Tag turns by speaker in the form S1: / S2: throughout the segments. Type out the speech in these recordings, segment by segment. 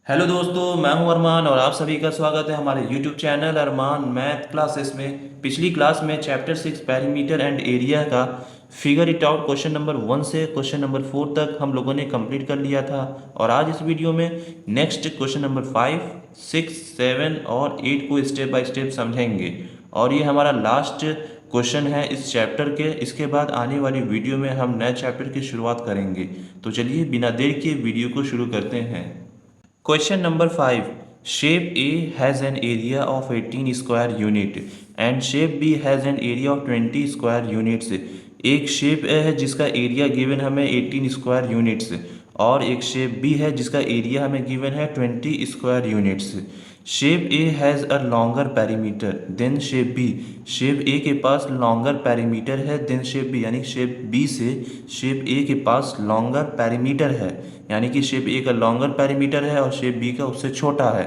S1: Hello दोस्तों, मैं हूं अरमान और आप सभी का स्वागत है हमारे यूट्यूब चैनल अरमान मैथ क्लासेस में। पिछली क्लास में चैप्टर 6 पेरीमीटर एंड एरिया का figure it out question number 1 से क्वेश्चन नंबर 4 तक हम लोगों ने कंप्लीट कर लिया था। और आज इस वीडियो में नेक्स्ट क्वेश्चन नंबर 5, 6, 7 और 8 को स्टेप बाय स्टेप समझेंगे। और ये हमारा लास्ट क्वेश्चन है इस चैप्टर के। इसके बाद आने वाली वीडियो में हम नए चैप्टर की शुरुआत करेंगे। तो चलिए बिना देर के वीडियो को शुरू करते हैं। Question number 5. Shape A has an area of 18 square unit and shape B has an area of 20 square units. एक शेप A है जिसका एरिया गिवन हमें 18 स्क्वायर यूनिट्स और एक शेप B है जिसका एरिया हमें गिवन है 20 square units. Shape A has a longer perimeter than shape B। Shape A के पास लॉन्गर पेरीमीटर है देन शेप B, यानी शेप B से शेप A के पास लॉन्गर पेरीमीटर है, यानी कि शेप A का लॉन्गर पेरीमीटर है और शेप B का उससे छोटा है।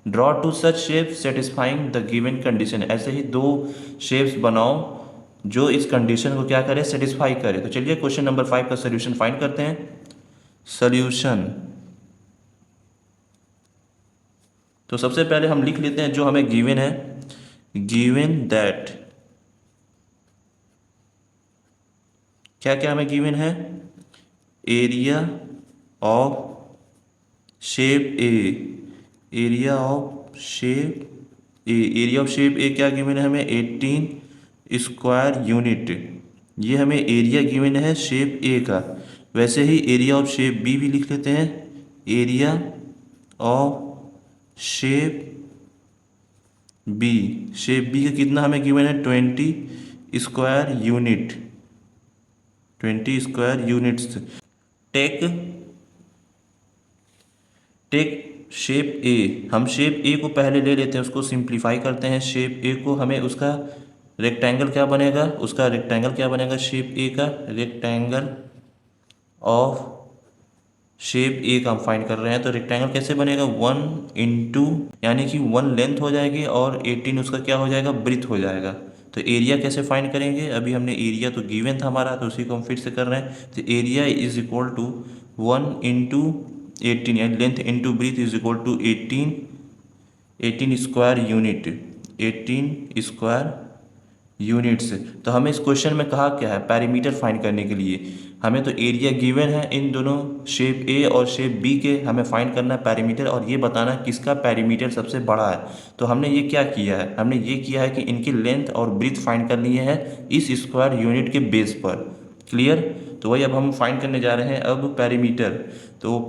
S1: Draw two such shape satisfying the given condition. ऐसे ही दो शेप्स बनाओ जो इस कंडीशन को क्या करे, सेटिस्फाई करे। तो चलिए क्वेश्चन नंबर 5 का सोल्यूशन फाइंड करते हैं। सोल्यूशन, तो सबसे पहले हम लिख लेते हैं जो हमें गिवन है। गिवन दैट, क्या क्या हमें गिवन है? Area of shape A, area of shape A, area of shape A क्या गिवन है हमें? 18 स्क्वायर यूनिट। ये हमें एरिया गिवन है शेप ए का। वैसे ही एरिया ऑफ शेप बी भी लिख लेते हैं। Area of shape B, shape B का कितना हमें गिवन है? 20 square unit, 20 square units. Take take shape A, हम शेप ए को पहले ले लेते हैं, उसको सिंप्लीफाई करते हैं। शेप ए को हमें उसका रेक्टेंगल क्या बनेगा? उसका रेक्टेंगल क्या बनेगा? शेप ए का रेक्टेंगल ऑफ शेप ए का हम फाइंड कर रहे हैं। तो रेक्टेंगल कैसे बनेगा? 1 इंटू, यानी कि 1 लेंथ हो जाएगी और 18 उसका क्या हो जाएगा? ब्रीथ हो जाएगा। तो एरिया कैसे फाइंड करेंगे? अभी हमने एरिया तो गिवन था हमारा, तो उसी को हम फिर से कर रहे हैं। तो area is equal to 1 into 18, यानी length into breadth is equal to 18 square unit, 18 square units. तो हमें इस क्वेश्चन में कहा क्या है? पेरीमीटर फाइंड करने के लिए हमें तो एरिया गिवन है इन दोनों शेप ए और शेप बी के, हमें फाइंड करना है पेरीमीटर और ये बताना किसका पेरीमीटर सबसे बड़ा है। तो हमने ये क्या किया है? हमने ये किया है कि इनकी लेंथ और ब्रीथ फाइंड कर लिए हैं इस स्क्वायर यूनिट के बेस पर। क्लियर? तो वही अब हम फाइंड करने जा रहे हैं अब पेरीमीटर। तो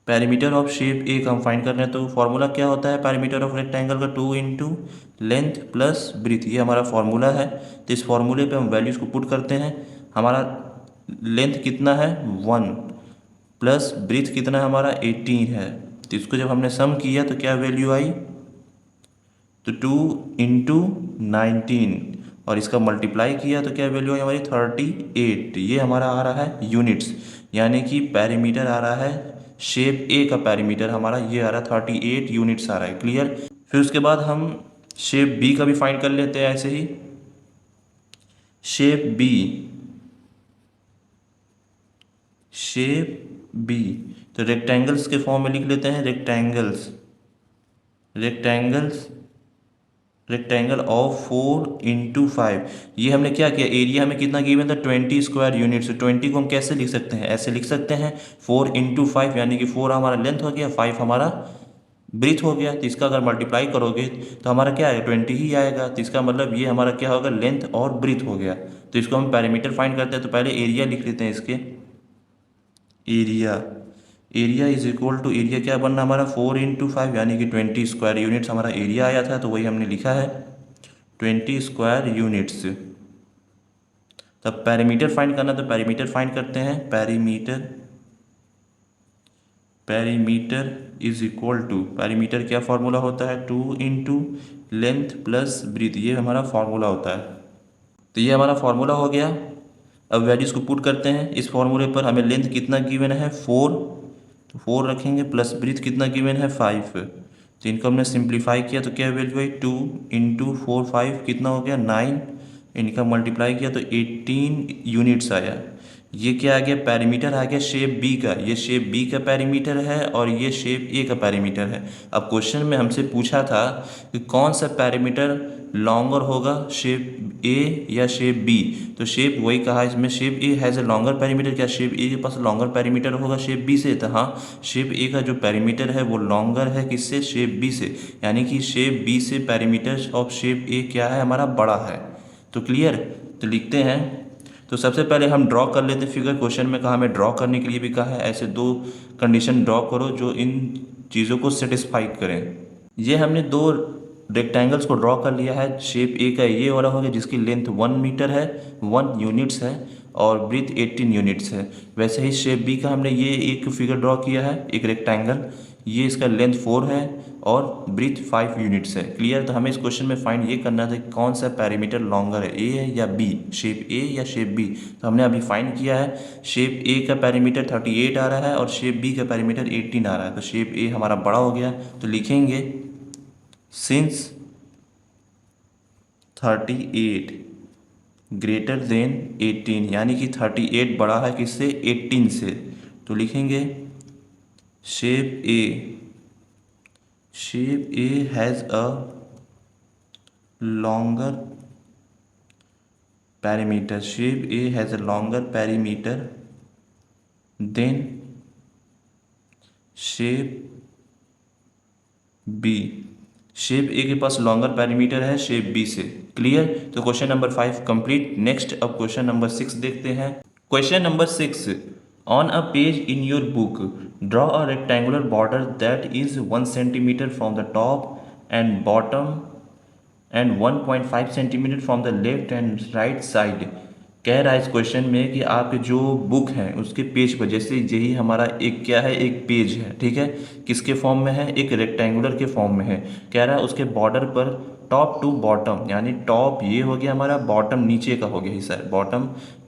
S1: पेरीमीटर ऑफ शेप ए का हम फाइंड कर रहे हैं। तो फॉर्मूला क्या होता है पेरीमीटर ऑफ रेक्टेंगल का? 2 इंटू लेंथ प्लस ब्रीथ, ये हमारा फॉर्मूला है। तो इस फॉर्मूले पे हम वैल्यूज़ को पुट करते हैं। हमारा लेंथ कितना है? 1 प्लस ब्रीथ कितना है हमारा? 18 है। तो इसको जब हमने सम किया तो क्या वैल्यू आई? तो 2 इंटू 19 और इसका मल्टीप्लाई किया तो क्या वैल्यू आई हमारी? 38। ये हमारा आ रहा है यूनिट्स, यानी कि पेरीमीटर आ रहा है शेप ए का पेरीमीटर हमारा ये आ रहा है 38 यूनिट्स आ रहा है। क्लियर? फिर उसके बाद हम शेप बी का भी फाइंड कर लेते हैं ऐसे ही। शेप बी, शेप बी तो रेक्टेंगल्स के फॉर्म में लिख लेते हैं। Rectangle of 4 into 5। ये हमने क्या किया? एरिया हमें कितना गिवन था? 20 स्क्वायर यूनिट। से 20 को हम कैसे लिख सकते हैं? ऐसे लिख सकते हैं 4 इंटू 5, यानी कि 4 हमारा लेंथ हो गया, 5 हमारा ब्रीथ हो गया। तो इसका अगर मल्टीप्लाई करोगे तो हमारा क्या आएगा? 20 ही आएगा। तो इसका मतलब ये हमारा क्या होगा? लेंथ और ब्रीथ हो गया। तो इसको हम पैरामीटर फाइंड करते हैं। तो पहले एरिया लिख लेते हैं इसके। Area is equal to, area क्या बनना हमारा? 4 इंटू 5, यानी कि 20 स्क्वायर यूनिट्स हमारा एरिया आया था। तो वही हमने लिखा है 20 स्क्वायर यूनिट्स। तब पेरीमीटर फाइंड करना, तो पेरीमीटर फाइंड करते हैं। Perimeter is equal to, perimeter क्या फॉर्मूला होता है? 2 इंटू लेंथ प्लस ब्रीथ, ये हमारा फॉर्मूला होता है। तो ये हमारा फॉर्मूला हो गया। अब वैल्यूज़ को पुट करते हैं इस फॉर्मूले पर। हमें लेंथ कितना गिवन है? 4, तो 4 रखेंगे, प्लस ब्रीथ कितना गिवन है? 5। तो इनको हमने सिंप्लीफाई किया तो क्या वैल्यू आई? 2 इंटू 4 5 कितना हो गया? 9। इनका मल्टीप्लाई किया तो 18 यूनिट्स आया। ये क्या आ गया, पैरीमीटर आ गया शेप बी का, ये शेप बी का पैरीमीटर है और ये शेप ए का पैरीमीटर है। अब क्वेश्चन में हमसे पूछा था कि कौन सा पैरीमीटर लॉन्गर होगा, शेप ए या शेप बी। तो शेप वही कहा इसमें, shape A has a longer perimeter, क्या शेप ए के पास लॉन्गर पैरीमीटर होगा शेप बी से। तो हाँ, शेप ए का जो पैरीमीटर है वो लॉन्गर है किससे, शेप बी से, यानी कि शेप बी से पैरीमीटर ऑफ शेप ए क्या है हमारा, बड़ा है। तो क्लियर, तो लिखते हैं। तो सबसे पहले हम ड्रॉ कर लेते हैं फिगर। क्वेश्चन में कहा हमें ड्रॉ करने के लिए भी कहा है, ऐसे दो कंडीशन ड्रॉ करो जो इन चीज़ों को सेटिस्फाई करें। ये हमने दो रेक्टेंगल्स को ड्रॉ कर लिया है। शेप ए का ये वाला हो गया जिसकी लेंथ 1 मीटर है, 1 यूनिट्स है, और ब्रीथ 18 यूनिट्स है। वैसे ही शेप बी का हमने ये एक फिगर ड्रॉ किया है, एक रेक्टेंगल, ये इसका लेंथ 4 है और ब्रीथ 5 यूनिट्स है। क्लियर। तो हमें इस क्वेश्चन में फाइंड ये करना था कि कौन सा पैरीमीटर लॉन्गर है, ए है या बी, शेप ए या शेप बी। तो हमने अभी फाइंड किया है, शेप ए का पैरीमीटर 38 आ रहा है और शेप बी का पैरीमीटर 18 आ रहा है। तो शेप ए हमारा बड़ा हो गया, तो लिखेंगे सिंस 38 ग्रेटर देन 18, यानी कि 38 बड़ा है किससे, 18 से। तो लिखेंगे shape A has a longer perimeter, shape A has a longer perimeter than shape B. Shape A के पास लॉन्गर पैरीमीटर है शेप बी से। क्लियर। तो क्वेश्चन नंबर 5 कंप्लीट। नेक्स्ट अब क्वेश्चन नंबर 6 देखते हैं। Question number 6, on a page in your book draw a rectangular border that is 1 centimetre from the top and bottom and 1.5 centimetre from the left and right side. कह रहा है इस question में कि आपके जो बुक है उसके पेज पर, जैसे यही हमारा एक क्या है, एक पेज है, ठीक है, किसके फॉर्म में है, एक रेक्टेंगुलर के फॉर्म में है। कह रहा है उसके बॉर्डर पर टॉप टू बॉटम, यानी टॉप ये हो गया हमारा, बॉटम नीचे का हो गया हिस्सा,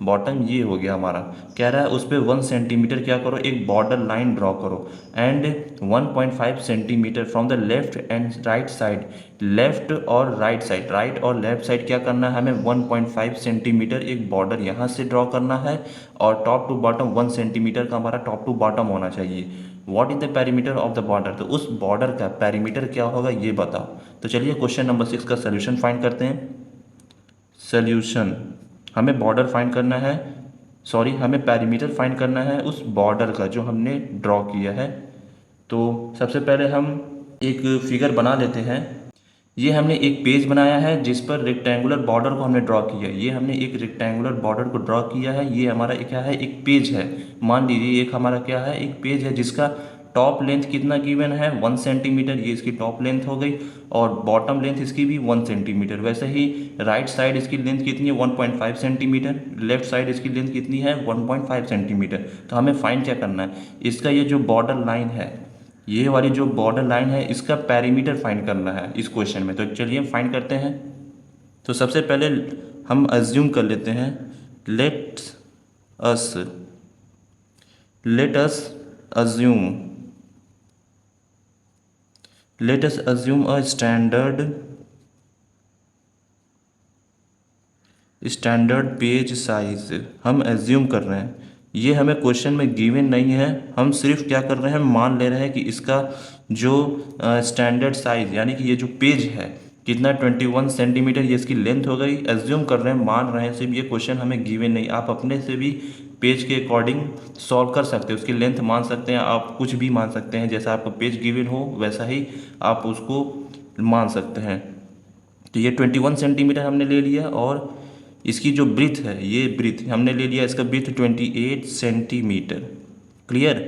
S1: बॉटम ये हो गया हमारा। कह रहा है उस पर 1 सेंटीमीटर क्या करो, एक बॉर्डर लाइन ड्रॉ करो, and 1.5 centimetre from the left and right side. Left और राइट साइड, राइट और लेफ्ट साइड क्या करना है हमें, 1.5 सेंटीमीटर एक बॉर्डर यहाँ से ड्रॉ करना है, और टॉप टू बॉटम 1 सेंटीमीटर का हमारा टॉप टू बॉटम होना चाहिए। What is the perimeter of the border, तो उस बॉर्डर का पेरीमीटर क्या होगा ये बताओ। तो चलिए क्वेश्चन नंबर 6 का सोल्यूशन फाइंड करते हैं। सोल्यूशन, हमें बॉर्डर फाइंड करना है, सॉरी हमें पेरीमीटर फाइंड करना है उस बॉर्डर का जो हमने ड्रॉ किया है। तो सबसे पहले हम एक फिगर बना लेते हैं। ये हमने एक पेज बनाया है जिस पर रेक्टेंगुलर बॉर्डर को हमने ड्रॉ किया है। ये हमने एक रेक्टेंगुलर बॉर्डर को ड्रॉ किया है, ये हमारा क्या है, एक पेज है। मान लीजिए एक हमारा क्या है, एक पेज है जिसका टॉप लेंथ कितना गिवन है, 1 सेंटीमीटर, ये इसकी टॉप लेंथ हो गई, और बॉटम लेंथ इसकी भी 1 सेंटीमीटर। वैसे ही राइट साइड इसकी लेंथ कितनी है, 1.5 सेंटीमीटर, लेफ्ट साइड इसकी लेंथ कितनी है, 1.5 सेंटीमीटर। तो हमें फाइंड क्या करना है, इसका ये जो बॉर्डर लाइन है, ये वाली जो बॉर्डर लाइन है इसका पैरीमीटर फाइंड करना है इस क्वेश्चन में। तो चलिए फाइंड करते हैं। तो सबसे पहले हम अज्यूम कर लेते हैं, let us assume a standard page size. हम एज्यूम कर रहे हैं, ये हमें क्वेश्चन में गिवन नहीं है, हम सिर्फ क्या कर रहे हैं, मान ले रहे हैं कि इसका जो स्टैंडर्ड साइज, यानी कि ये जो पेज है कितना, 21 सेंटीमीटर, ये इसकी लेंथ हो गई। एज्यूम कर रहे हैं, मान रहे हैं, सिर्फ ये क्वेश्चन हमें गिवन नहीं। आप अपने से भी पेज के अकॉर्डिंग सॉल्व कर सकते हैं, उसकी लेंथ मान सकते हैं, आप कुछ भी मान सकते हैं, जैसा आपको पेज गिवन हो वैसा ही आप उसको मान सकते हैं। तो ये 21 सेंटीमीटर हमने ले लिया, और इसकी जो ब्रीथ है, ये ब्रीथ हमने ले लिया, इसका ब्रीथ 28 सेंटीमीटर। क्लियर।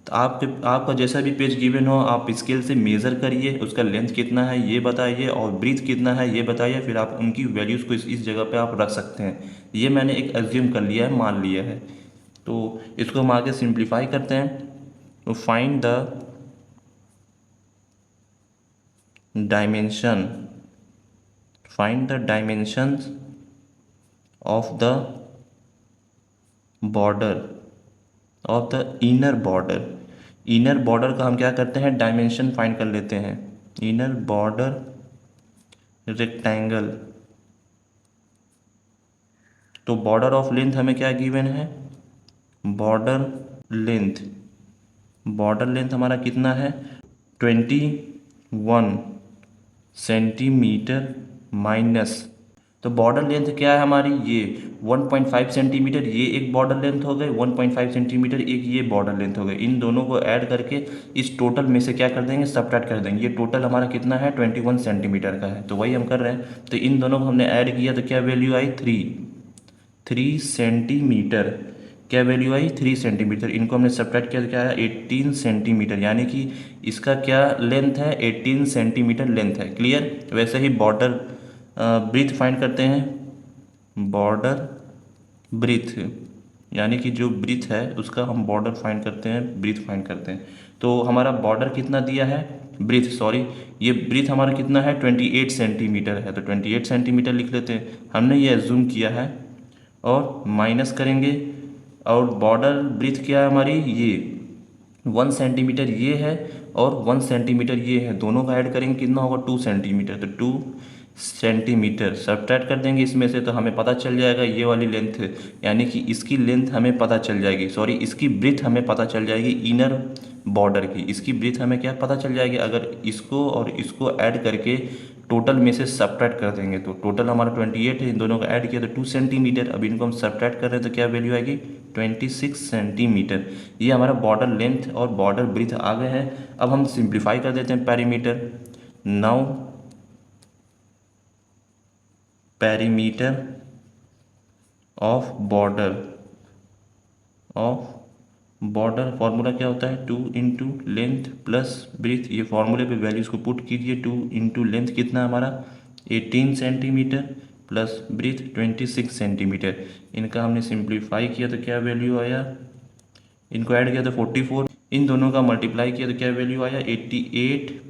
S1: तो आपका जैसा भी पेज गिवन हो, आप स्केल से मेज़र करिए, उसका लेंथ कितना है ये बताइए, और ब्रीथ कितना है ये बताइए, फिर आप उनकी वैल्यूज़ को इस जगह पे आप रख सकते हैं। ये मैंने एक एज्यूम कर लिया है, मान लिया है। तो इसको हम आगे सिंप्लीफाई करते हैं। तो find the dimensions of the border, of the inner border का हम क्या करते हैं, डायमेंशन फाइंड कर लेते हैं। इनर बॉर्डर रेक्टेंगल, तो बॉर्डर ऑफ लेंथ हमें क्या गिवन है, बॉर्डर लेंथ, बॉर्डर लेंथ हमारा कितना है 21 सेंटीमीटर माइनस, तो बॉर्डर लेंथ क्या है हमारी ये 1.5 सेंटीमीटर, ये एक बॉर्डर लेंथ हो गई, 1.5 सेंटीमीटर एक ये बॉर्डर लेंथ हो गई। इन दोनों को ऐड करके इस टोटल में से क्या कर देंगे, सबट्रैक्ट कर देंगे। ये टोटल हमारा कितना है 21 सेंटीमीटर का है, तो वही हम कर रहे हैं। तो इन दोनों को हमने ऐड किया तो क्या वैल्यू आई 3 सेंटीमीटर, क्या वैल्यू आई 3 सेंटीमीटर। इनको हमने सबट्रैक्ट किया तो क्या है 18 सेंटीमीटर, यानी कि इसका क्या लेंथ है 18 सेंटीमीटर लेंथ है। क्लियर। वैसे ही बॉर्डर ब्रीथ फाइंड करते हैं, बॉर्डर ब्रीथ यानी कि जो ब्रीथ है उसका हम बॉर्डर फाइंड करते हैं, ब्रीथ फाइंड करते हैं। तो हमारा बॉर्डर कितना दिया है, ब्रीथ सॉरी, ये ब्रीथ हमारा कितना है 28 सेंटीमीटर है, तो 28 सेंटीमीटर लिख लेते हैं। हमने ये एज्यूम किया है और माइनस करेंगे, और बॉर्डर ब्रीथ क्या है हमारी ये 1 सेंटीमीटर ये है और 1 सेंटीमीटर ये है, दोनों का ऐड करेंगे कितना होगा 2 सेंटीमीटर, तो 2 सेंटीमीटर सब्ट्रैक्ट कर देंगे इसमें से, तो हमें पता चल जाएगा ये वाली लेंथ, यानी कि इसकी लेंथ हमें पता चल जाएगी, सॉरी इसकी ब्रीथ हमें पता चल जाएगी इनर बॉर्डर की, इसकी ब्रीथ हमें क्या पता चल जाएगी। अगर इसको और इसको ऐड करके टोटल में से सब्ट्रैक्ट कर देंगे तो टोटल हमारा 28 है, इन दोनों का ऐड किया तो 2 सेंटीमीटर। अब इनको हम सब्ट्रैक्ट कर रहे हैं तो क्या वैल्यू आएगी 26 सेंटीमीटर। ये हमारा बॉर्डर लेंथ और बॉर्डर ब्रीथ आ गए हैं। अब हम सिंप्लीफाई कर देते हैं perimeter. Now perimeter of border formula क्या होता है 2 इंटू लेंथ प्लस ब्रीथ, ये फॉर्मूले पे वैल्यूज को पुट कीजिए। 2 इंटू लेंथ कितना हमारा 18 सेंटीमीटर प्लस ब्रीथ 26 सेंटीमीटर। इनका हमने सिंप्लीफाई किया तो क्या वैल्यू आया, इनको ऐड किया तो 44, इन दोनों का मल्टीप्लाई किया तो क्या वैल्यू आया 88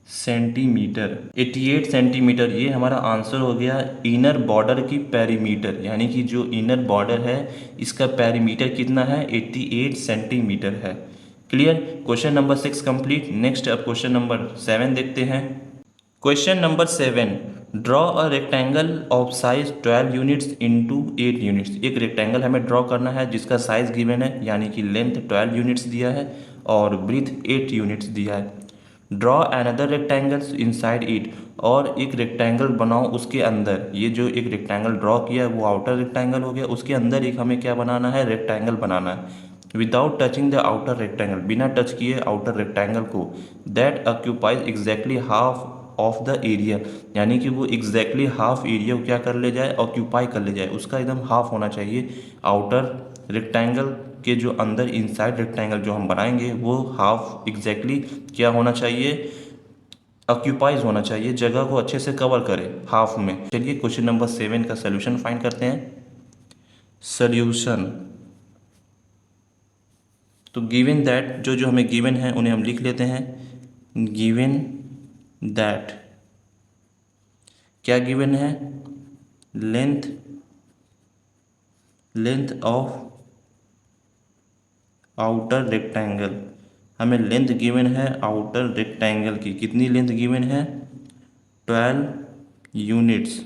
S1: सेंटीमीटर। 88 सेंटीमीटर ये हमारा आंसर हो गया इनर बॉर्डर की पेरीमीटर, यानी कि जो इनर बॉर्डर है इसका पेरीमीटर कितना है 88 सेंटीमीटर है। Clear. Question number 6 complete. Next अब क्वेश्चन नंबर 7 देखते हैं। Question number 7, draw a rectangle of size 12 units into 8 units. एक रेक्टेंगल हमें ड्रॉ करना है जिसका साइज गिवन है, यानी कि लेंथ 12 यूनिट्स दिया है और ब्रीथ 8 यूनिट्स दिया है। Draw another rectangles inside it, और एक रेक्टेंगल बनाओ उसके अंदर। ये जो एक रेक्टेंगल ड्रॉ किया है वो आउटर रेक्टेंगल हो गया, उसके अंदर एक हमें क्या बनाना है रेक्टेंगल बनाना है। Without touching the outer rectangle, बिना टच किए आउटर रेक्टेंगल को, that occupies exactly half of the area, यानी कि वो एग्जैक्टली हाफ एरिया को क्या कर ले जाए ऑक्यूपाई कर ले जाए, उसका एकदम हाफ होना चाहिए। आउटर रेक्टेंगल के जो अंदर इनसाइड रेक्टेंगल जो हम बनाएंगे वो हाफ एग्जैक्टली क्या होना चाहिए ऑक्यूपाइज होना चाहिए, जगह को अच्छे से कवर करे हाफ में। चलिए क्वेश्चन नंबर 7 का सोल्यूशन फाइंड करते हैं। सोल्यूशन, तो गिवन दैट, जो जो हमें गिवन है उन्हें हम लिख लेते हैं। गिवन दैट क्या गिवन है, लेंथ ऑफ आउटर रेक्टेंगल, हमें लेंथ गिवन है आउटर रेक्टेंगल की, कितनी लेंथ गिवन है 12 यूनिट्स,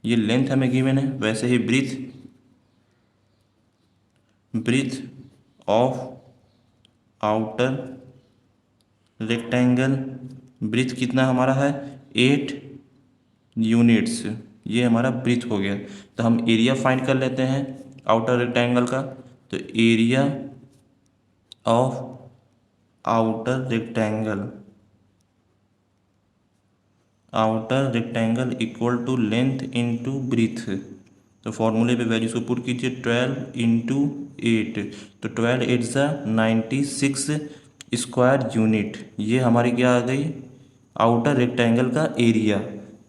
S1: ये लेंथ हमें गिवन है। वैसे ही breadth of outer rectangle, breadth कितना हमारा है 8 यूनिट्स, ये हमारा ब्रीथ हो गया। तो हम एरिया फाइंड कर लेते हैं आउटर रेक्टेंगल का, तो area of outer rectangle equal to length into breadth, तो फॉर्मूले पे वैल्यूज को पुट कीजिए 12 इंटू 8, तो 12 8 ज़ा 96 स्क्वायर यूनिट, ये हमारी क्या आ गई आउटर रेक्टेंगल का एरिया।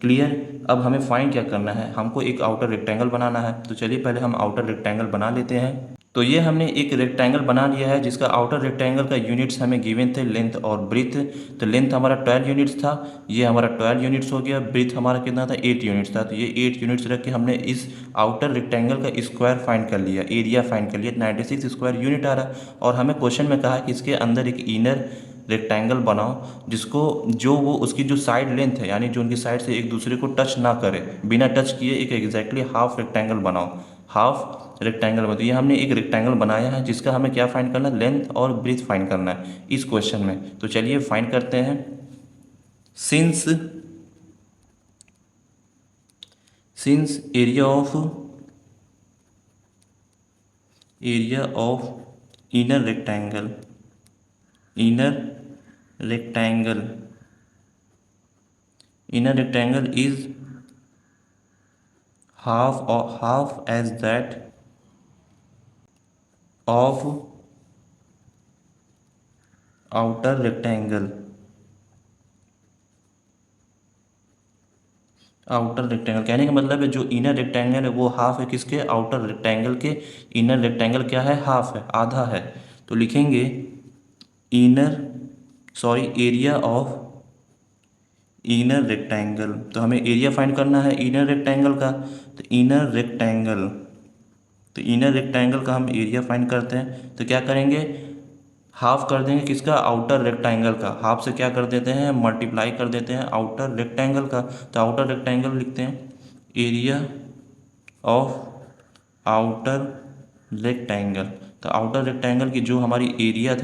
S1: क्लियर। अब हमें फाइंड क्या करना है, हमको एक आउटर रेक्टेंगल बनाना है, तो चलिए पहले हम आउटर रेक्टेंगल बना लेते हैं। तो ये हमने एक रेक्टेंगल बना लिया है जिसका आउटर रेक्टेंगल का यूनिट्स हमें गिवन थे लेंथ और ब्रीथ। तो लेंथ हमारा 12 यूनिट्स था, ये हमारा 12 यूनिट्स हो गया। ब्रीथ हमारा कितना था 8 यूनिट्स था, तो ये 8 यूनिट्स रख के हमने इस आउटर रेक्टेंगल का स्क्वायर फाइंड कर लिया, एरिया फाइंड कर लिया, 96 स्क्वायर यूनिट आ रहा है। और हमें क्वेश्चन में कहा कि इसके अंदर एक इनर रेक्टेंगल बनाओ जिसको जो वो उसकी जो साइड लेंथ है, यानी जो उनकी साइड से एक दूसरे को टच ना करे, बिना टच किए एक एग्जैक्टली हाफ रेक्टेंगल बनाओ। हाफ रेक्टेंगल में। तो ये हमने एक रेक्टेंगल बनाया है जिसका हमें क्या फाइंड करना है, लेंथ और ब्रीथ फाइंड करना है इस क्वेश्चन में। तो चलिए फाइंड करते हैं। Since area of inner rectangle is half as that of outer rectangle कहने का मतलब है जो इनर रेक्टेंगल है वो हाफ है किसके, आउटर रेक्टेंगल के। इनर रेक्टेंगल क्या है, हाफ है, आधा है। तो लिखेंगे एरिया ऑफ इनर रेक्टेंगल। तो हमें एरिया फाइंड करना है इनर रेक्टेंगल का। तो इनर रेक्टेंगल का हम एरिया फाइंड करते हैं। तो क्या करेंगे, हाफ कर देंगे किसका, आउटर रेक्टेंगल का। हाफ से क्या कर देते हैं, मल्टीप्लाई कर देते हैं आउटर रेक्टेंगल का। तो आउटर रेक्टेंगल लिखते हैं एरिया ऑफ आउटर रेक्टेंगल। तो आउटर रेक्टेंगल की जो हमारी एरिया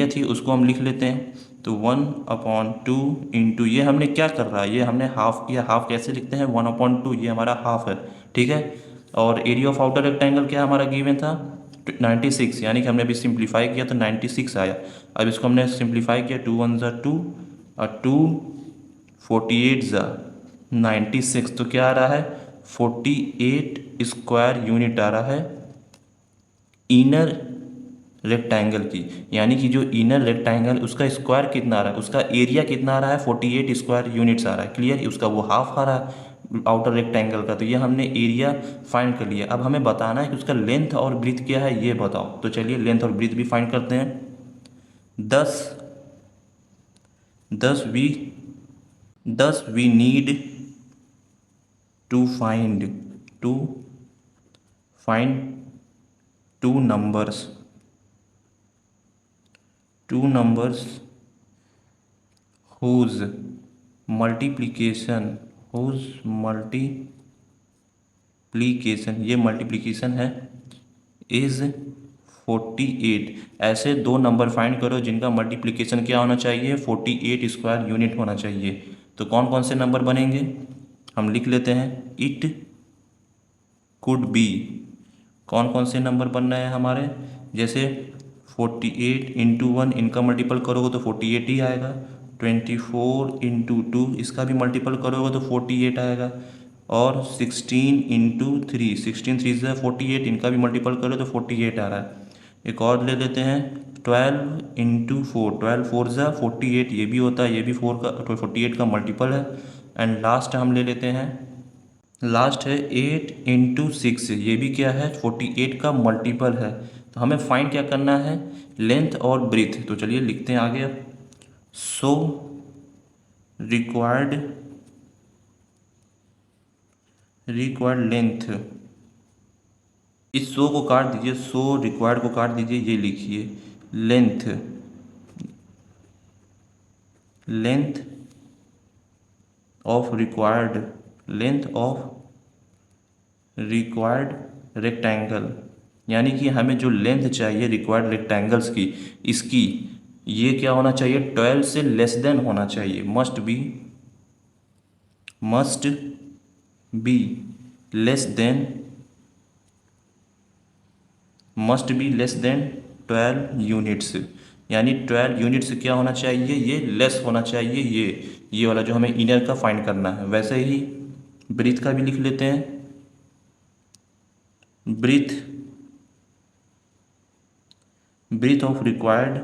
S1: थी उसको हम लिख लेते हैं। तो 1/2 इंटू, ये हमने क्या कर रहा है, ये हमने हाफ किया। हाफ कैसे लिखते हैं, 1/2, ये हमारा हाफ है, ठीक है। और एरिया ऑफ आउटर रेक्टेंगल क्या हमारा गिवन था, 96, यानी कि हमने अभी सिंप्लीफाई किया तो 96 आया। अब इसको हमने सिंप्लीफाई किया, 2 1 ज़ा 2 और 2 48 ज़ा 96, तो क्या आ रहा है 48 स्क्वायर यूनिट आ रहा है इनर रेक्टेंगल की। यानी कि जो इनर रेक्टेंगल उसका स्क्वायर कितना आ रहा है, उसका एरिया कितना आ रहा है, 48 स्क्वायर यूनिट्स आ रहा है। क्लियर, उसका वो हाफ आ रहा है आउटर रेक्टेंगल का। तो ये हमने एरिया फाइंड कर लिया। अब हमें बताना है कि उसका लेंथ और ब्रीथ क्या है, ये बताओ। तो चलिए लेंथ और ब्रीथ भी फाइंड करते हैं। 10 we need to find two numbers whose multiplication, ये मल्टीप्लिकेशन है इज 48। ऐसे दो नंबर फाइंड करो जिनका मल्टीप्लिकेशन क्या होना चाहिए, 48 स्क्वायर यूनिट होना चाहिए। तो कौन कौन से नंबर बनेंगे, हम लिख लेते हैं। इट कुड बी, कौन कौन से नंबर बन रहे हैं हमारे, जैसे 48 इंटू 1, इनका मल्टीपल करोगे तो 48 ही आएगा। 24 इंटू 2, इसका भी मल्टीपल करोगे तो 48 आएगा। और 16 इंटू 3, 16 3 से 48, इनका भी मल्टीपल करो तो 48 आ रहा है। एक और ले लेते हैं 12 इंटू 4, 12 4 से 48, ये भी होता है, ये भी 48 का मल्टीपल है। एंड लास्ट हम ले लेते हैं, लास्ट है 8 इंटू 6, ये भी क्या है, 48 का मल्टीपल है। तो हमें फाइंड क्या करना है, लेंथ और ब्रीथ। तो चलिए लिखते हैं आगे अब। सो रिक्वायर्ड लेंथ, इस सो को काट दीजिए, सो रिक्वायर्ड को काट दीजिए, ये लिखिए लेंथ ऑफ रिक्वायर्ड रेक्टेंगल। यानी कि हमें जो लेंथ चाहिए रिक्वायर्ड रेक्टेंगल्स की, इसकी ये क्या होना चाहिए, 12 से लेस देन होना चाहिए, must be less then 12 units. यानी 12 यूनिट्स क्या होना चाहिए, ये लेस होना चाहिए, ये वाला जो हमें इनर का फाइंड करना है। वैसे ही ब्रीथ का भी लिख लेते हैं। Breadth of required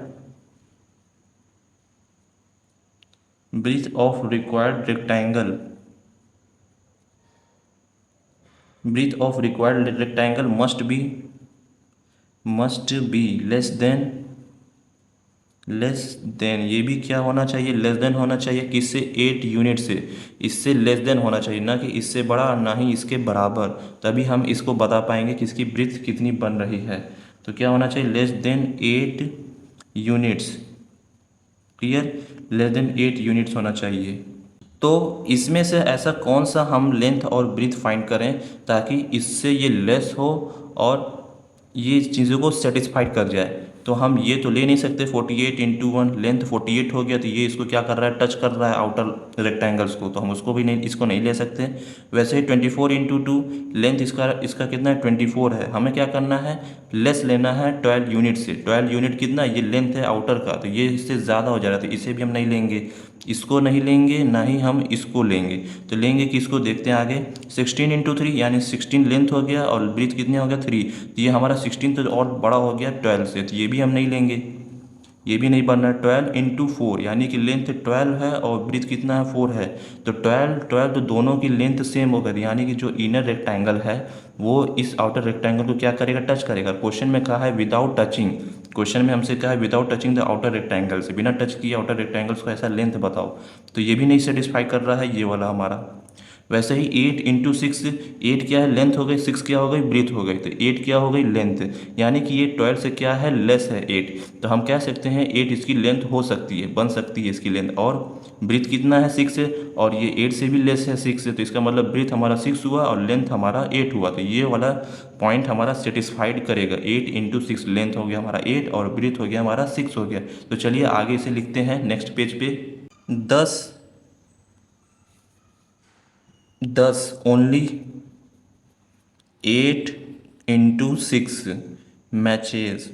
S1: rectangle must be less than, ये भी क्या होना चाहिए, लेस देन होना चाहिए, किससे, 8 यूनिट से। इससे लेस देन होना चाहिए, ना कि इससे बड़ा ना ही इसके बराबर। तभी हम इसको बता पाएंगे कि इसकी ब्रीथ कितनी बन रही है। तो क्या होना चाहिए, less than 8 units. Clear, less than 8 units होना चाहिए। तो इसमें से ऐसा कौन सा हम लेंथ और ब्रीथ फाइंड करें ताकि इससे ये लेस हो और ये चीज़ों को सेटिस्फाइड कर जाए। तो हम ये तो ले नहीं सकते 48 इंटू 1, लेंथ 48 हो गया, तो ये इसको क्या कर रहा है, टच कर रहा है आउटर रेक्टेंगल्स को, तो हम उसको भी नहीं, इसको नहीं ले सकते। वैसे ही 24 इंटू 2, लेंथ इसका इसका कितना है, 24 है। हमें क्या करना है, लेस लेना है 12 यूनिट से। 12 यूनिट कितना, ये लेंथ है आउटर का, तो ये इससे ज़्यादा हो जा रहा है, तो इसे भी हम नहीं लेंगे, इसको नहीं लेंगे, ना ही हम इसको लेंगे। तो लेंगे कि इसको देखते हैं आगे, 16 इंटू 3 यानी 16 लेंथ हो गया, और ब्रीथ कितने हो गया 3, तो ये हमारा 16 तो और बड़ा हो गया 12 से, तो ये भी हम नहीं लेंगे, ये भी नहीं बनना है। 12 इंटू 4 यानी कि लेंथ 12 है और ब्रीथ कितना है 4 है, तो 12 12 तो दोनों की लेंथ सेम हो गई, यानी कि जो इनर रेक्टेंगल है वो इस आउटर रेक्टेंगल को क्या करेगा, टच करेगा। क्वेश्चन में कहा है विदाउट टचिंग, क्वेश्चन में हमसे कहा है without touching the outer rectangle, से बिना टच किए आउटर रेक्टेंगल्स को ऐसा लेंथ बताओ, तो ये भी नहीं सेटिस्फाई कर रहा है ये वाला हमारा। वैसे ही 8 इंटू 6, 8 क्या है, लेंथ हो गई, 6 क्या हो गई, ब्रीथ हो गई, तो 8 क्या हो गई, लेंथ, यानी कि ये 12 से क्या है, लेस है 8, तो हम कह सकते हैं 8 इसकी लेंथ हो सकती है, बन सकती है इसकी लेंथ। और ब्रीथ कितना है 6 है, और ये 8 से भी लेस है 6 से, तो इसका मतलब ब्रीथ हमारा 6 हुआ और लेंथ हमारा 8 हुआ, तो ये वाला पॉइंट हमारा सेटिस्फाइड करेगा। 8 इंटू 6 लेंथ हो गया हमारा 8 और ब्रीथ हो गया हमारा 6 हो गया। तो चलिए आगे इसे लिखते हैं नेक्स्ट पेज पे। 10 10 ओनली 8 इंटू 6 मैचेज,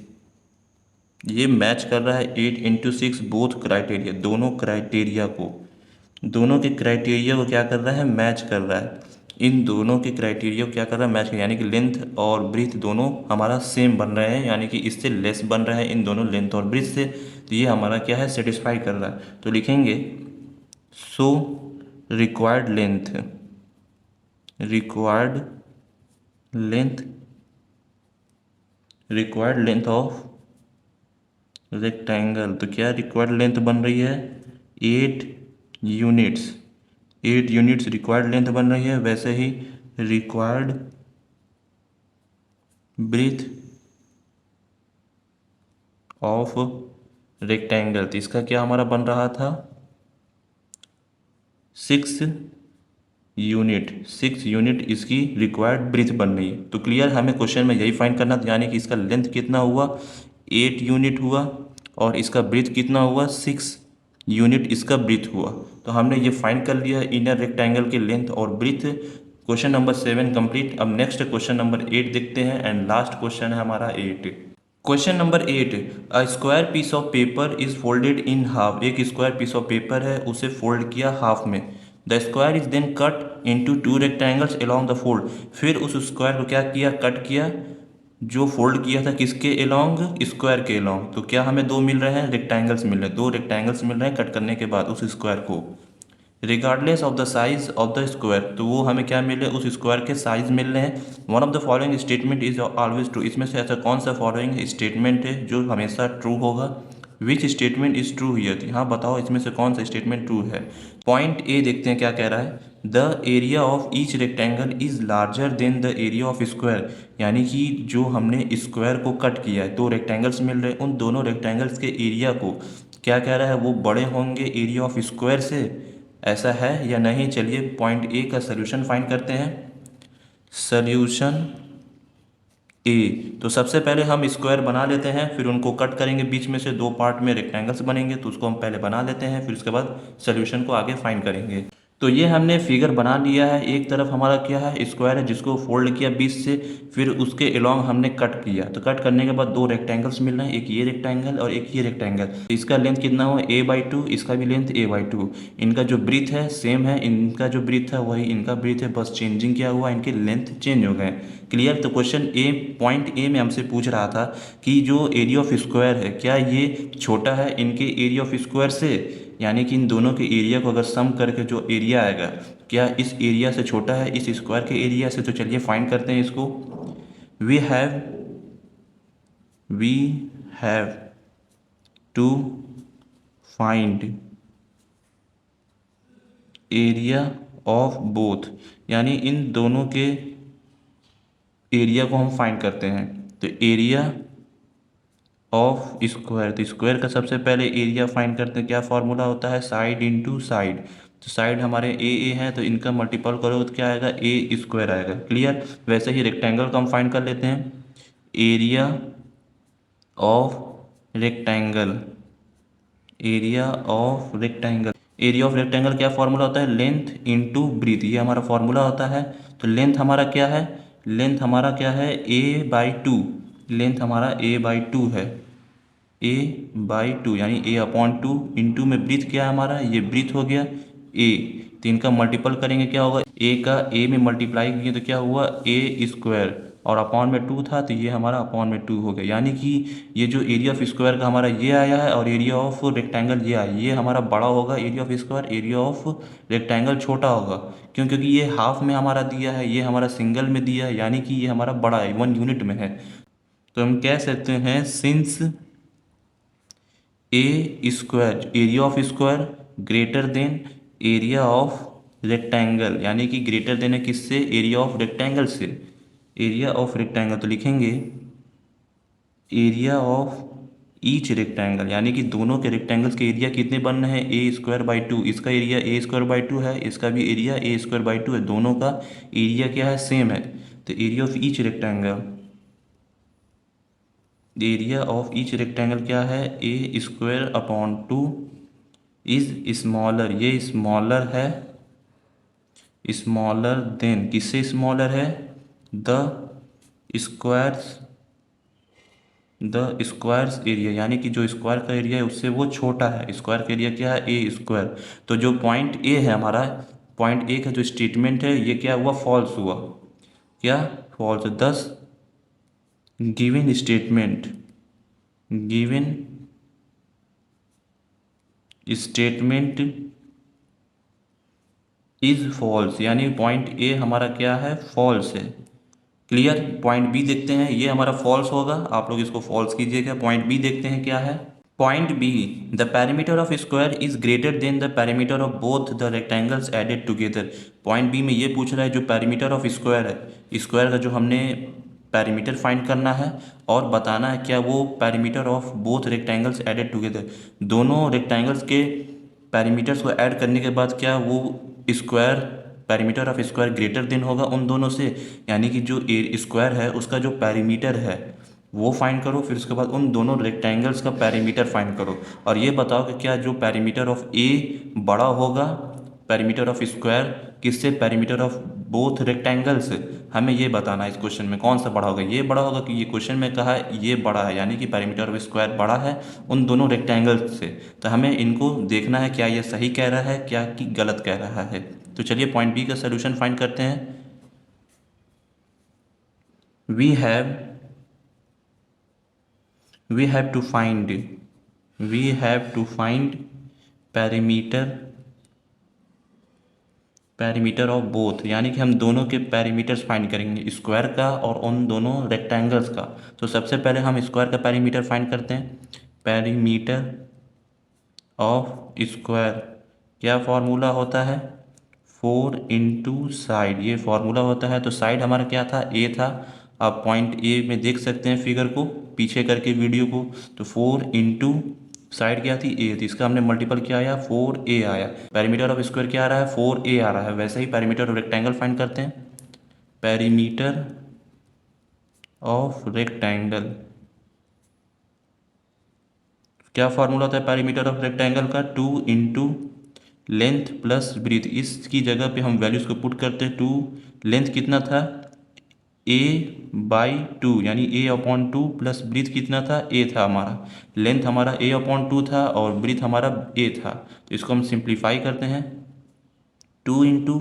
S1: ये मैच कर रहा है 8 इंटू 6 बोथ क्राइटेरिया, दोनों क्राइटेरिया को, दोनों के क्राइटेरिया को क्या कर रहा है, मैच कर रहा है। इन दोनों के क्राइटेरिया को क्या कर रहा है, मैच कर, यानी कि लेंथ और ब्रीथ दोनों हमारा सेम बन रहे हैं, यानी कि इससे लेस बन रहा है इन दोनों लेंथ और ब्रीथ से, तो ये हमारा क्या है, सेटिस्फाई कर रहा है। तो लिखेंगे so required length, required length, required length of rectangle, तो क्या रिक्वायर्ड लेंथ बन रही है 8 यूनिट्स, 8 यूनिट्स रिक्वायर्ड लेंथ बन रही है। वैसे ही रिक्वायर्ड ब्रीथ ऑफ रेक्टेंगल, तो इसका क्या हमारा बन रहा था 6 यूनिट, 6 यूनिट इसकी रिक्वायर्ड ब्रीथ बन रही है। तो क्लियर, हमें क्वेश्चन में यही फाइंड करना था, यानी कि इसका लेंथ कितना हुआ 8 यूनिट हुआ, और इसका ब्रीथ कितना हुआ 6 यूनिट इसका ब्रीथ हुआ। तो हमने ये फाइंड कर लिया इनर रेक्टेंगल के लेंथ और ब्रीथ। Question number 7 complete. अब नेक्स्ट क्वेश्चन नंबर 8 देखते हैं, एंड लास्ट क्वेश्चन है हमारा 8। Question number 8, a square piece of paper is folded in half, एक स्क्वायर पीस ऑफ पेपर है उसे फोल्ड किया हाफ में। The square is then cut into 2 rectangles along the fold, फिर उस स्क्वायर को क्या किया, कट किया, जो फोल्ड किया था किसके अलोंग, स्क्वायर के अलोंग। तो क्या हमें दो मिल रहे हैं, रेक्टेंगल्स मिल रहे हैं, दो रेक्टेंगल्स मिल रहे हैं कट करने के बाद उस स्क्वायर को, regardless of the size of the square, तो वो हमें क्या मिले, उस स्क्वायर के साइज मिल रहे हैं। One of the following statement is always true, इसमें से ऐसा कौन सा फॉलोइंग स्टेटमेंट है जो हमेशा ट्रू होगा। Which statement is true here, हाँ बताओ इसमें से कौन सा स्टेटमेंट ट्रू है। पॉइंट ए देखते हैं क्या कह रहा है, the area of each rectangle is larger than the area of square, यानी कि जो हमने स्क्वायर को कट किया है, दो रेक्टेंगल्स मिल रहे हैं, उन दोनों रेक्टेंगल्स के एरिया को क्या कह रहा है, वो बड़े होंगे एरिया ऑफ स्क्वायर से, ऐसा है या नहीं। चलिए पॉइंट ए का सल्यूशन फाइंड करते हैं। सल्यूशन ए, तो सबसे पहले हम स्क्वायर बना लेते हैं, फिर उनको कट करेंगे, बीच में से दो पार्ट में रेक्टेंगल्स बनेंगे, तो उसको हम पहले बना लेते हैं, फिर उसके बाद सल्यूशन को आगे फाइंड करेंगे। तो ये हमने फिगर बना लिया है, एक तरफ हमारा क्या है, स्क्वायर है जिसको फोल्ड किया बीच से, फिर उसके अलोंग हमने कट किया, तो कट करने के बाद दो रेक्टेंगल्स मिल रहे हैं, एक ये रेक्टेंगल और एक ये रेक्टेंगल। इसका लेंथ कितना हुआ a/2, इसका भी लेंथ a/2, इनका जो ब्रीथ है सेम है, इनका जो ब्रीथ है वही इनका ब्रीथ है, बस चेंजिंग क्या हुआ, इनके लेंथ चेंज हो गए। क्लियर। तो क्वेश्चन ए, पॉइंट ए में हमसे पूछ रहा था कि जो एरिया ऑफ स्क्वायर है क्या ये छोटा है इनके एरिया ऑफ स्क्वायर से, यानी कि इन दोनों के एरिया को अगर सम करके जो एरिया आएगा क्या इस एरिया से छोटा है, इस स्क्वायर के एरिया से। तो चलिए फाइंड करते हैं इसको। We have to find area of both, यानी इन दोनों के एरिया को हम फाइंड करते हैं। तो एरिया ऑफ स्क्वायर, तो स्क्वायर का सबसे पहले एरिया फाइंड करते हैं, क्या फॉर्मूला होता है, साइड इंटू साइड। तो साइड हमारे ए है, तो इनका मल्टीपल करोगे तो क्या आएगा, ए स्क्वायर आएगा। क्लियर। वैसे ही रेक्टेंगल का हम फाइंड कर लेते हैं। Area of rectangle, area of rectangle, area of rectangle क्या फॉर्मूला होता है, लेंथ इंटू ब्रीथ, ये हमारा फॉर्मूला होता है। तो लेंथ हमारा क्या है, लेंथ हमारा क्या है, a/2, लेंथ हमारा a/2 है, a/2 यानी a/2 इंटू में ब्रीथ क्या है हमारा, ये ब्रीथ हो गया a। तो इनका मल्टीपल करेंगे क्या होगा, a का a में मल्टीप्लाई किए तो क्या हुआ, ए स्क्वायर, और अपॉन में 2 था तो ये हमारा अपॉन में 2 हो गया। यानी कि ये जो एरिया ऑफ स्क्वायर का हमारा ये आया है और एरिया ऑफ रेक्टेंगल ये आया, ये हमारा बड़ा होगा area of square, area of rectangle छोटा होगा। क्यों, क्योंकि ये हाफ में हमारा दिया है, ये हमारा सिंगल में दिया है, यानी कि ये हमारा बड़ा है, 1 यूनिट में है। तो हम कह सकते हैं since A square, area of square greater then area of rectangle, यानी कि ग्रेटर देन है किससे, एरिया ऑफ रेक्टेंगल से, एरिया ऑफ रेक्टेंगल। तो लिखेंगे एरिया ऑफ ईच रेक्टेंगल, यानी कि दोनों के रेक्टेंगल्स के एरिया कितने बनने हैं, a²/2, इसका एरिया a²/2 है, इसका भी एरिया a²/2 है, दोनों का एरिया क्या है, सेम है। तो area of each rectangle, area of each rectangle क्या है, a²/2 इज स्मॉलर, ये स्मॉलर है, स्मॉलर देन, किससे स्मॉलर है, the squares, the squares area, यानी कि जो स्क्वायर का एरिया है उससे वो छोटा है। स्क्वायर का एरिया क्या है, ए स्क्वायर। तो जो पॉइंट ए है हमारा, पॉइंट ए का जो स्टेटमेंट है ये क्या हुआ, फॉल्स हुआ, क्या false. Thus given statement, given statement is false, यानी पॉइंट ए हमारा क्या है, फॉल्स है। क्लियर। पॉइंट बी देखते हैं, ये हमारा फॉल्स होगा, आप लोग इसको फॉल्स कीजिएगा। पॉइंट बी देखते हैं क्या है, point B, the parameter of square is greater than the parameter of both the rectangles added together. Point B में ये पूछ रहा है जो पैरामीटर ऑफ स्क्वायर है, स्क्वायर का जो हमने पैरामीटर फाइंड करना है और बताना है क्या वो parameter of both rectangles added together, दोनों रेक्टेंगल्स के पैरामीटर्स को ऐड करने के बाद क्या वो square, parameter of square greater than होगा उन दोनों से। यानी कि जो स्क्वायर है उसका जो पैरामीटर है वो फाइंड करो, फिर उसके बाद उन दोनों रेक्टेंगल्स का पैरामीटर फाइंड करो, और ये बताओ कि क्या जो पैरामीटर ऑफ ए बड़ा होगा पैरामीटर ऑफ स्क्वायर किससे, पैरामीटर ऑफ बोथ रेक्टेंगल्स। हमें ये बताना है इस क्वेश्चन में कौन सा बड़ा होगा, ये बड़ा होगा कि ये क्वेश्चन में कहा है ये बड़ा है, यानी कि पैरामीटर ऑफ स्क्वायर बड़ा है उन दोनों रेक्टेंगल्स से। तो हमें इनको देखना है क्या ये सही कह रहा है क्या कि गलत कह रहा है। तो चलिए पॉइंट बी का सोल्यूशन फाइंड करते हैं। We have we have to find, we have to find perimeter, parameter of both, यानी कि हम दोनों के पैरामीटर्स फाइंड करेंगे, स्क्वायर का और उन दोनों रेक्टेंगल्स का। तो सबसे पहले हम स्क्वायर का पैरामीटर फाइंड करते हैं। पैरामीटर ऑफ स्क्वायर क्या फार्मूला होता है, 4 × साइड, ये फार्मूला होता है। तो साइड हमारा क्या था, ए था, आप पॉइंट ए में देख सकते हैं फिगर को पीछे करके वीडियो को। तो 4 × साइड क्या थी, ए थी, इसका हमने मल्टीपल क्या आया, 4a आया। पैरीमीटर ऑफ स्क्वायर क्या आ रहा है, 4a आ रहा है। वैसे ही पैरीमीटर ऑफ रेक्टेंगल फाइंड करते हैं। पैरीमीटर ऑफ रेक्टेंगल क्या फार्मूला होता है पैरीमीटर ऑफ रेक्टेंगल का, 2 × लेंथ प्लस ब्रीथ। इसकी जगह पे हम वैल्यूज को पुट करते हैं। 2 लेंथ कितना था, a/2 यानी a/2 प्लस ब्रीथ कितना था, a था हमारा। लेंथ हमारा a/2 था और ब्रीथ हमारा a था। तो इसको हम सिंप्लीफाई करते हैं। 2 ×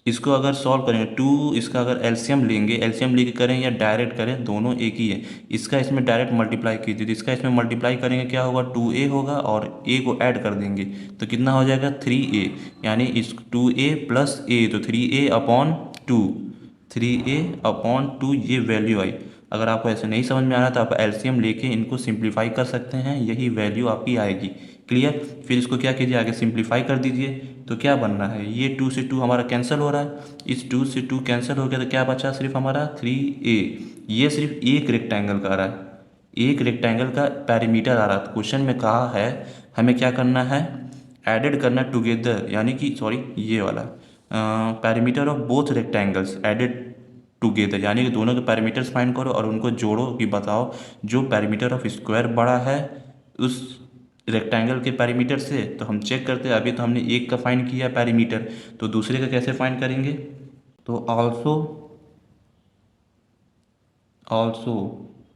S1: इसको अगर सॉल्व करेंगे, 2 इसका अगर एलसीएम लेंगे, एलसीएम लेके करें या डायरेक्ट करें, दोनों एक ही है। इसका इसमें डायरेक्ट मल्टीप्लाई कीजिए, तो इसका इसमें मल्टीप्लाई करेंगे क्या होगा, 2a होगा और a को ऐड कर देंगे तो कितना हो जाएगा, 3a, यानी इस 2a + a, तो 3a/2, 3a/2 ये वैल्यू आई। अगर आपको ऐसे नहीं समझ में आ रहा तो आप एलसीएम लेके इनको सिंप्लीफाई कर सकते हैं, यही वैल्यू आपकी आएगी। क्लियर। फिर इसको क्या कीजिए, आगे सिंप्लीफाई कर दीजिए। तो क्या बनना है, ये 2 से 2 हमारा कैंसिल हो रहा है, इस 2 से 2 कैंसिल हो गया तो क्या बचा सिर्फ हमारा 3a। ये सिर्फ एक रेक्टेंगल का आ रहा है, एक रेक्टेंगल का पैरीमीटर आ रहा है। तो क्वेश्चन में कहा है हमें क्या करना है, एडेड करना टुगेदर, यानी कि सॉरी ये वाला parameter of both rectangles added together, यानी कि दोनों के पैरामीटर्स फाइंड करो और उनको जोड़ो कि बताओ जो पैरामीटर ऑफ स्क्वायर बड़ा है उस रेक्टेंगल के पैरामीटर से। तो हम चेक करते हैं, अभी तो हमने एक का फाइंड किया पैरामीटर, तो दूसरे का कैसे फाइंड करेंगे। तो also also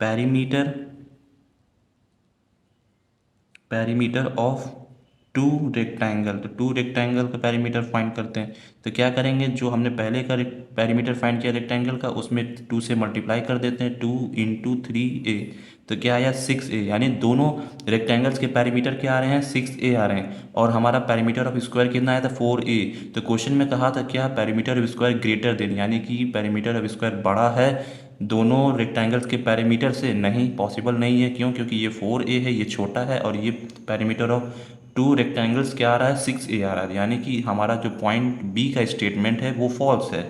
S1: parameter perimeter of two rectangle, तो टू रेक्टेंगल का पैरीमीटर फाइंड करते हैं। तो क्या करेंगे, जो हमने पहले का पैरीमीटर फाइंड किया रेक्टेंगल का, उसमें 2 से मल्टीप्लाई कर देते हैं, 2 इंटू 3a। तो क्या आया 6a, यानी दोनों रेक्टेंगल्स के पैरीमीटर क्या आ रहे हैं 6a आ रहे हैं। और हमारा पैरीमीटर ऑफ स्क्वायर कितना आया था 4a। तो क्वेश्चन में कहा था क्या perimeter of square greater then, यानी कि पैरीमीटर ऑफ स्क्वायर बड़ा है दोनों रेक्टेंगल्स के पैरामीटर से। नहीं, पॉसिबल नहीं है, क्यों, क्योंकि ये 4a है, ये छोटा है, और ये पैरामीटर ऑफ टू रेक्टेंगल्स क्या आ रहा है 6a आ रहा है, यानी कि हमारा जो पॉइंट बी का स्टेटमेंट है वो फॉल्स है।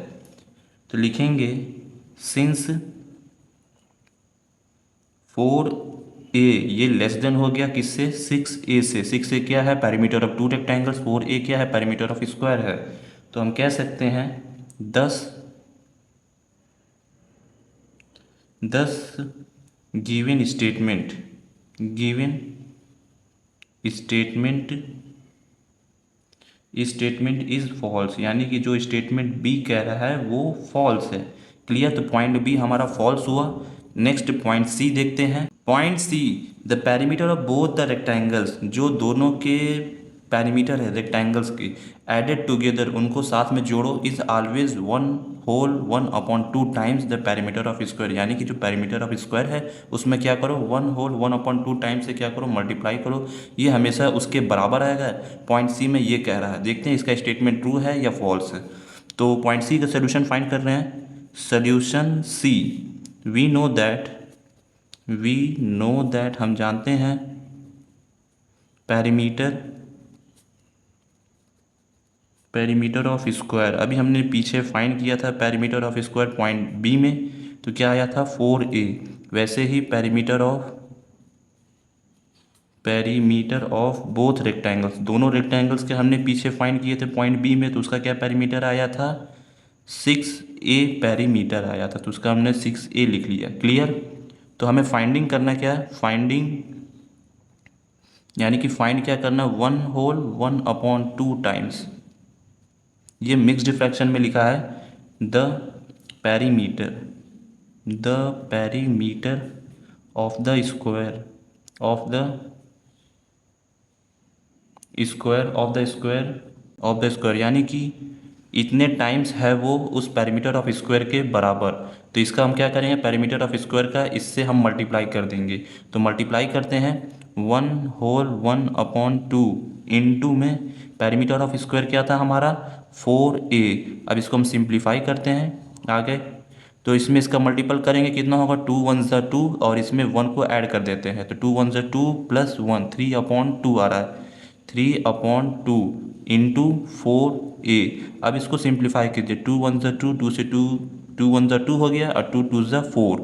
S1: तो लिखेंगे सिंस 4a ये लेस देन हो गया किससे 6a से। 6a क्या है parameter of to rectangles, 4a क्या है पैरामीटर ऑफ स्क्वायर है। तो हम कह सकते हैं 10 गिवन स्टेटमेंट इज फॉल्स, यानी कि जो स्टेटमेंट बी कह रहा है वो फॉल्स है। क्लियर, तो पॉइंट बी हमारा फॉल्स हुआ। नेक्स्ट पॉइंट सी देखते हैं। Point C, the perimeter of both the rectangles, जो दोनों के पैरीमीटर है रेक्टेंगल्स की एडेड टुगेदर, उनको साथ में जोड़ो, is always 1/2 times the perimeter of square, यानी कि जो पैरीमीटर ऑफ स्क्वायर है उसमें क्या करो 1/2 टाइम्स से क्या करो मल्टीप्लाई करो, ये हमेशा उसके बराबर आएगा। पॉइंट सी में ये कह रहा है, देखते हैं इसका स्टेटमेंट ट्रू है या फॉल्स है। तो पॉइंट सी का सोल्यूशन फाइंड कर रहे हैं। Solution C, we know that हम जानते हैं पैरीमीटर ऑफ स्क्वायर, अभी हमने पीछे फाइंड किया था perimeter of square point B में, तो क्या आया था 4a। वैसे ही पैरीमीटर ऑफ बोथ रेक्टेंगल्स, दोनों रेक्टेंगल्स के हमने पीछे फाइंड किए थे पॉइंट बी में, तो उसका क्या पैरीमीटर आया था 6a पैरीमीटर आया था, तो उसका हमने 6a लिख लिया। क्लियर, तो हमें फाइंडिंग करना क्या है, यानी कि फाइंड क्या करना 1/2 टाइम्स, ये मिक्स्ड फ्रैक्शन में लिखा है the perimeter of the square, यानी कि इतने टाइम्स है वो उस पैरीमीटर ऑफ स्क्वायर के बराबर। तो इसका हम क्या करेंगे, पैरीमीटर ऑफ स्क्वायर का इससे हम मल्टीप्लाई कर देंगे। तो मल्टीप्लाई करते हैं 1/2 इंटू में पैरीमीटर ऑफ स्क्वायर क्या था हमारा 4a। अब इसको हम सिंप्लीफाई करते हैं आगे, तो इसमें इसका मल्टीपल करेंगे कितना होगा 2 1 ज़ा 2, और इसमें 1 को ऐड कर देते हैं, तो 2 1 ज़ा 2 प्लस 1 3/2 आ रहा है, 3/2 इंटू 4a। अब इसको सिंप्लीफाई कीजिए, 2 1 ज़ा 2, 2 से 2 1 ज़ा 2 हो गया, और 2 2 ज़ा 4,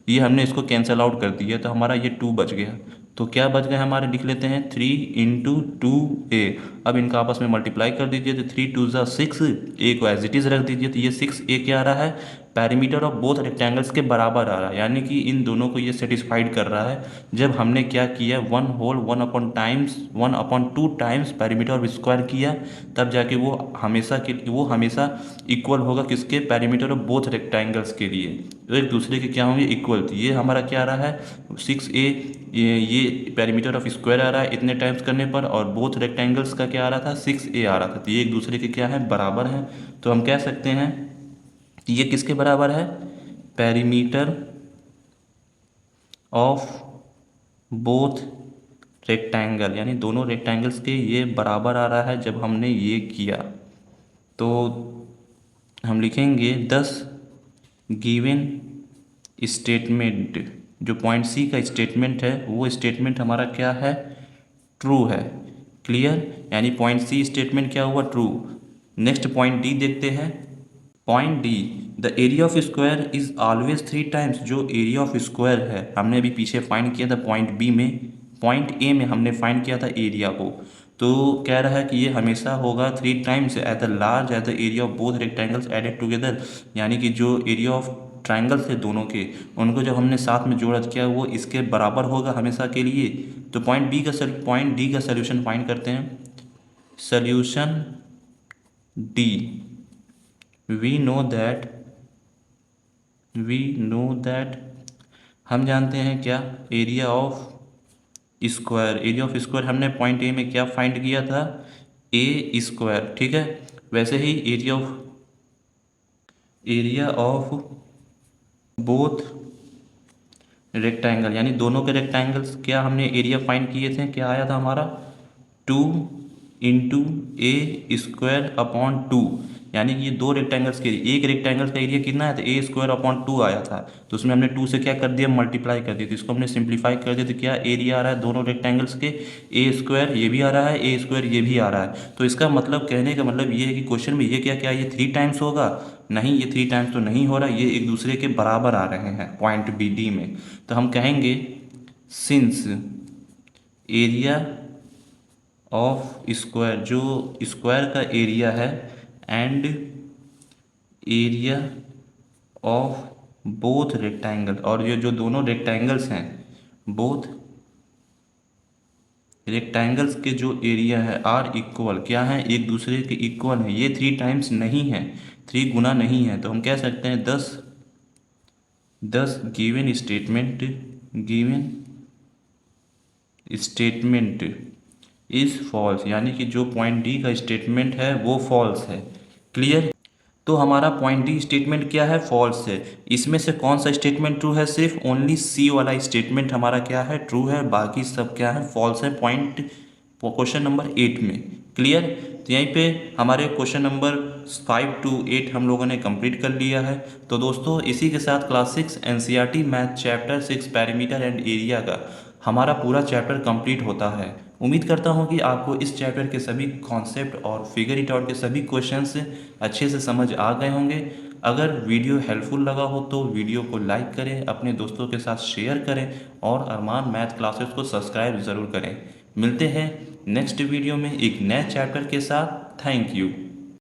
S1: ये हमने इसको कैंसिल आउट कर दिया, तो हमारा ये 2 बच गया। तो क्या बच गए हमारे, लिख लेते हैं 3 इंटू 2a। अब इनका आपस में मल्टीप्लाई कर दीजिए, तो 3 2 ज़ा 6, a को एज इट इज़ रख दीजिए, तो ये 6a क्या आ रहा है पैरीमीटर ऑफ बोथ रेक्टेंगल्स के बराबर आ रहा है, यानी कि इन दोनों को ये सेटिस्फाइड कर रहा है। जब हमने क्या किया 1/2 टाइम्स पैरीमीटर ऑफ स्क्वायर किया, तब जाके वो हमेशा इक्वल होगा किसके, पैरीमीटर ऑफ बोथ रेक्टेंगल्स के लिए, तो एक दूसरे के क्या होंगे इक्वल। तो ये हमारा क्या आ रहा है 6a, ये पैरीमीटर ऑफ स्क्वायर आ रहा है इतने टाइम्स करने पर, और बोथ रेक्टेंगल्स का क्या आ रहा था 6a आ रहा था, तो ये एक दूसरे के क्या है बराबर हैं। तो हम कह सकते हैं कि ये किसके बराबर है, पैरीमीटर ऑफ बोथ रेक्टेंगल, यानी दोनों रेक्टेंगल्स के ये बराबर आ रहा है जब हमने ये किया। तो हम लिखेंगे 10 गिवन स्टेटमेंट, जो पॉइंट सी का स्टेटमेंट है वो स्टेटमेंट हमारा क्या है ट्रू है। क्लियर, यानी पॉइंट सी स्टेटमेंट क्या हुआ ट्रू। नेक्स्ट पॉइंट डी देखते हैं। Point D, the area of square is always 3 times, जो एरिया ऑफ स्क्वायर है हमने अभी पीछे फाइंड किया था पॉइंट बी में, पॉइंट ए में हमने फाइंड किया था एरिया को, तो कह रहा है कि ये हमेशा होगा 3 times at the large at the area of both rectangles added together, यानी कि जो एरिया ऑफ ट्राइंगल्स थे दोनों के, उनको जब हमने साथ में जोड़ा किया वो इसके बराबर होगा हमेशा के लिए। तो पॉइंट डी का सोल्यूशन फाइंड करते हैं। Solution D, we know that हम जानते हैं क्या, एरिया ऑफ स्क्वायर हमने पॉइंट ए में क्या फाइंड किया था, ए स्क्वायर, ठीक है। वैसे ही एरिया ऑफ बोथ रेक्टेंगल, यानी दोनों के रेक्टेंगल्स क्या हमने एरिया फाइंड किए थे, क्या आया था हमारा 2 इंटू ए स्क्वायर अपॉन 2, यानी कि ये दो रेक्टेंगल्स के एक रेक्टेंगल का एरिया कितना है, तो ए स्क्वायर अपॉन 2 आया था। तो उसमें हमने 2 से क्या कर दिया, मल्टीप्लाई कर दिया, तो इसको हमने सिंप्लीफाई कर दिया, तो क्या एरिया आ रहा है दोनों रेक्टेंगल्स के, ए स्क्वायर ये भी आ रहा है, ए स्क्वायर ये भी आ रहा है। तो इसका मतलब, कहने का मतलब ये है कि क्वेश्चन में ये क्या ये 3 टाइम्स होगा, नहीं ये 3 टाइम्स तो नहीं हो रहा, ये एक दूसरे के बराबर आ रहे हैं पॉइंट बी डी में। तो हम कहेंगे सिंस एरिया ऑफ स्क्वायर, जो स्क्वायर का एरिया है, and area of both rectangle, और ये जो दोनों रेक्टेंगल्स हैं, बोथ रेक्टेंगल्स के जो एरिया है आर इक्वल, क्या है, एक दूसरे के इक्वल है, ये 3 टाइम्स नहीं है, 3 गुना नहीं है। तो हम कह सकते हैं 10 गिवन स्टेटमेंट इज फॉल्स, यानी कि जो पॉइंट डी का स्टेटमेंट है वो फॉल्स है। क्लियर। तो हमारा पॉइंट डी स्टेटमेंट क्या है, फॉल्स है। इसमें से कौन सा स्टेटमेंट ट्रू है, सिर्फ ओनली सी वाला स्टेटमेंट हमारा क्या है, ट्रू है, बाकी सब क्या है, फॉल्स है, पॉइंट क्वेश्चन नंबर 8 में। क्लियर। तो यहीं पे हमारे क्वेश्चन नंबर 5 to 8 हम लोगों ने कंप्लीट कर लिया है। तो दोस्तों इसी के साथ class 6 NCERT math chapter 6 parameter and area का हमारा पूरा चैप्टर कंप्लीट होता है। उम्मीद करता हूँ कि आपको इस चैप्टर के सभी कॉन्सेप्ट और फिगर इट आउट के सभी क्वेश्चंस अच्छे से समझ आ गए होंगे। अगर वीडियो हेल्पफुल लगा हो तो वीडियो को लाइक करें, अपने दोस्तों के साथ शेयर करें और अरमान मैथ क्लासेस को सब्सक्राइब ज़रूर करें। मिलते हैं नेक्स्ट वीडियो में एक नए चैप्टर के साथ। Thank you.